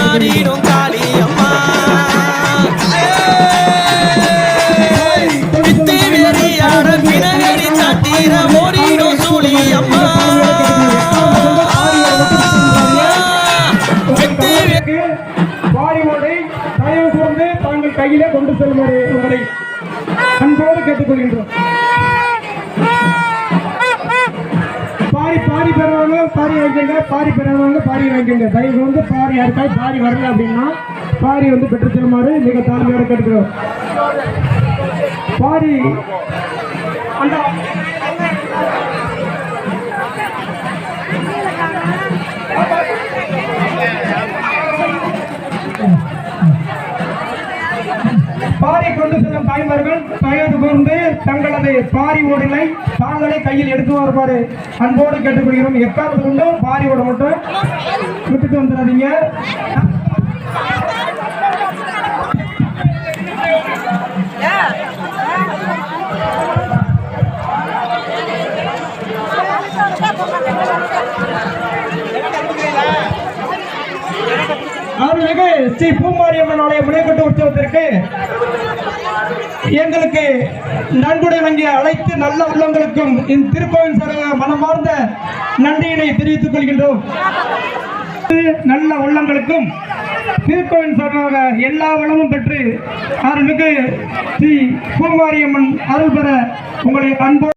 ஆடிடும் காளி அம்மா வித்து வெறியாட பிணவெறி சாட்டிர ஓடிடும் சூழி அம்மா பாரிவோடை தயவு கூர்ந்து தாங்கள் கையிலே கொண்டு செல்லுமாறு உங்களை அன்போடு கேட்டுக்கொள்கின்றோம். பாரி பெறவங்க பாரி வாங்கிக்கங்க, பாரி பெறவங்க பாரி வாங்கிக்கங்க. தயவு வந்து பாரி யாருக்காவது பாரி வரல அப்படின்னா பாரி வந்து பெற்று செல்லுமாறு மிக தாழ்மையோட கேட்டுக்கிறோம். பாரி அந்த பாரி கொண்டு செல்லும் தாய்மார்கள் தயவு கூர்ந்து தங்களது பாரி ஓடலை தாங்களே கையில் எடுத்து வருமாறு அன்போடு கேட்டுக்கொள்கிறோம். எக்காலத்து கொண்டும் பாரி ஓட மட்டும் விட்டுட்டு வந்துடாதீங்க. அருள்மிகு ஸ்ரீ பூமாரியம்மன் ஆலய முனைக்கட்டு உற்சவத்திற்கு எங்களுக்கு நன்கொடை வழங்கிய அனைத்து நல்ல உள்ளங்களுக்கும் இந்த திருக்கோவில் சார்பாக மனமார்ந்த நன்றியினை தெரிவித்துக் கொள்கின்றோம். நல்ல உள்ளங்களுக்கும் திருக்கோவில் சார்பாக எல்லா வளமும் பெற்று அருள்மிகு ஸ்ரீ பூமாரியம்மன் அருள் பெற உங்களை அன்போடு